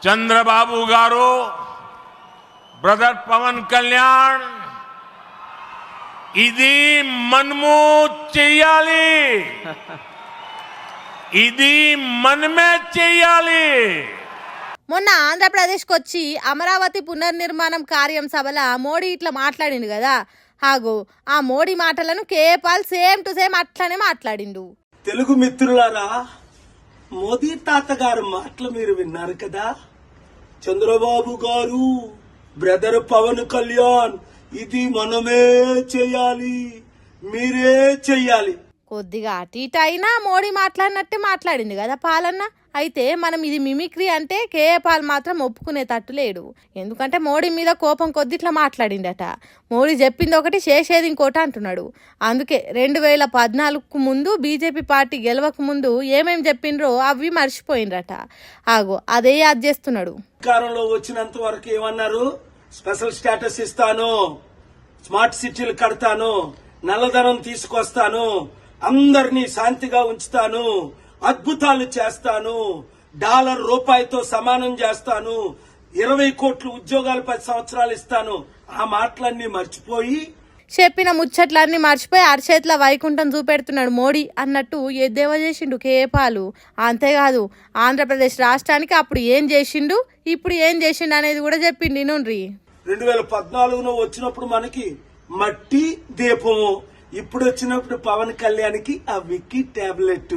చంద్రబాబు గారు బ్రదర్ పవన్ కళ్యాణ్ ఇది మనము చేయాలి, ఇది మనమే చేయాలి. మొన్న ఆంధ్రప్రదేశ్కి వచ్చి అమరావతి పునర్నిర్మాణం కార్యం సభల మోడీ ఇట్లా మాట్లాడిండు కదా. హాగో ఆ మోడీ మాటలను కేపాల్ సేమ్ టు సేమ్ అట్లనే మాట్లాడిండు. తెలుగు మిత్రులారా, మోదీ తాతగారు మాటలు మీరు విన్నారు కదా. చంద్రబాబు గారు బ్రదర్ పవన్ కళ్యాణ్ ఇది మనమే చేయాలి, మీరే చెయ్యాలి. కొద్దిగా అటు ఇటు అయినా మోడీ మాట్లాడినట్టే మాట్లాడింది కదా పాలన్న. అయితే మనం ఇది మిమిక్రీ అంటే కేఏపాల్ మాత్రం ఒప్పుకునేటట్టు లేడు. ఎందుకంటే మోడీ మీద కోపం కొద్ది ఇట్లా మాట్లాడిందట. మోడీ చెప్పింది ఒకటి చేసేది ఇంకోటి అంటున్నాడు. అందుకే 2014కు ముందు బీజేపీ పార్టీ గెలవక ముందు ఏమేం చెప్పిండ్రో అవి మర్చిపోయిండ్రట. ఆగో అదే యాద్ చేస్తున్నాడు. అధికారంలో వచ్చినంత వరకు ఏమన్నారు? స్పెషల్ స్టేటస్ ఇస్తాను, స్మార్ట్ సిటీలు కడతాను, నల్లధనం తీసుకొస్తాను, అందరినీ శాంతిగా ఉంచుతాను, అద్భుతాలు చేస్తాను, డాలర్ రూపాయితో సమానం చేస్తాను, 20 కోట్ల ఉద్యోగాలు 10 సంవత్సరాలు ఇస్తాను. ఆ మాటలన్నీ మర్చిపోయి చెప్పిన ముచ్చట్లన్నీ మర్చిపోయి అరచేతిలో వైకుంఠం చూపెడుతున్నాడు మోడీ అన్నట్టు ఎద్దేవా చేసిండు కేపాలు. అంతేకాదు ఆంధ్రప్రదేశ్ రాష్ట్రానికి అప్పుడు ఏం చేసిండు, ఇప్పుడు ఏం చేసిండు అనేది కూడా చెప్పిండు. నుండ్రి 2014లో వచ్చినప్పుడు మనకి మట్టి దీపము, ఇప్పుడు వచ్చినప్పుడు పవన్ కళ్యాణ్కి ఆ విక్కీ టాబ్లెట్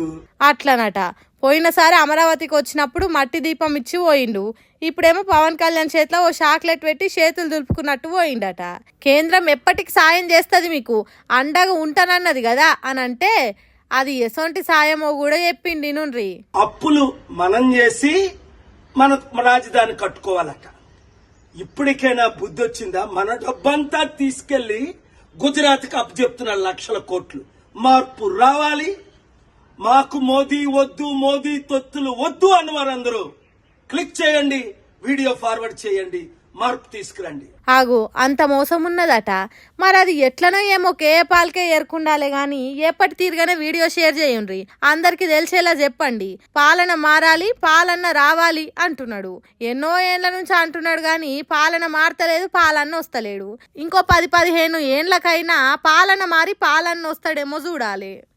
అట్లనట. పోయినసారి అమరావతికి వచ్చినప్పుడు మట్టి దీపం ఇచ్చి పోయిండు. ఇప్పుడేమో పవన్ కళ్యాణ్ చేతిలో ఓ చాక్లెట్ పెట్టి చేతులు దులుపుకున్నట్టు పోయిండట. కేంద్రం ఎప్పటికి సాయం చేస్తుంది, మీకు అండగా ఉంటానన్నది కదా అని అంటే అది ఎసొంటి సాయమో కూడా చెప్పిండి. నుండ్రి అప్పులు మనం చేసి మన రాజధాని కట్టుకోవాలట. ఇప్పటికైనా బుద్ధి వచ్చిందా? మన డబ్బంతా తీసుకెళ్లి గుజరాత్ కి అప్పచెప్తున్నారు లక్షల కోట్లు. మార్పు రావాలి. మాకు మోదీ వద్దు, మోదీ తొత్తులు వద్దు అన్నవారు అందరూ క్లిక్ చేయండి, వీడియో ఫార్వర్డ్ చేయండి, మార్పు తీసుకురండి. ఆగు అంత మోసం ఉన్నదట. మరి అది ఎట్లనో ఏమో కేపాల్కే ఏర్కుండాలే గాని ఎప్పటి తీరుగానే వీడియో షేర్ చేయండి, అందరికి తెలిసేలా చెప్పండి. పాలన మారాలి, పాలన రావాలి అంటున్నాడు. ఎన్నో ఏండ్ల నుంచి అంటున్నాడు గాని పాలన మారతలేదు, పాలన వస్తలేడు. ఇంకో 10-15 ఏండ్లకైనా పాలన మారి పాలన వస్తాడేమో చూడాలి.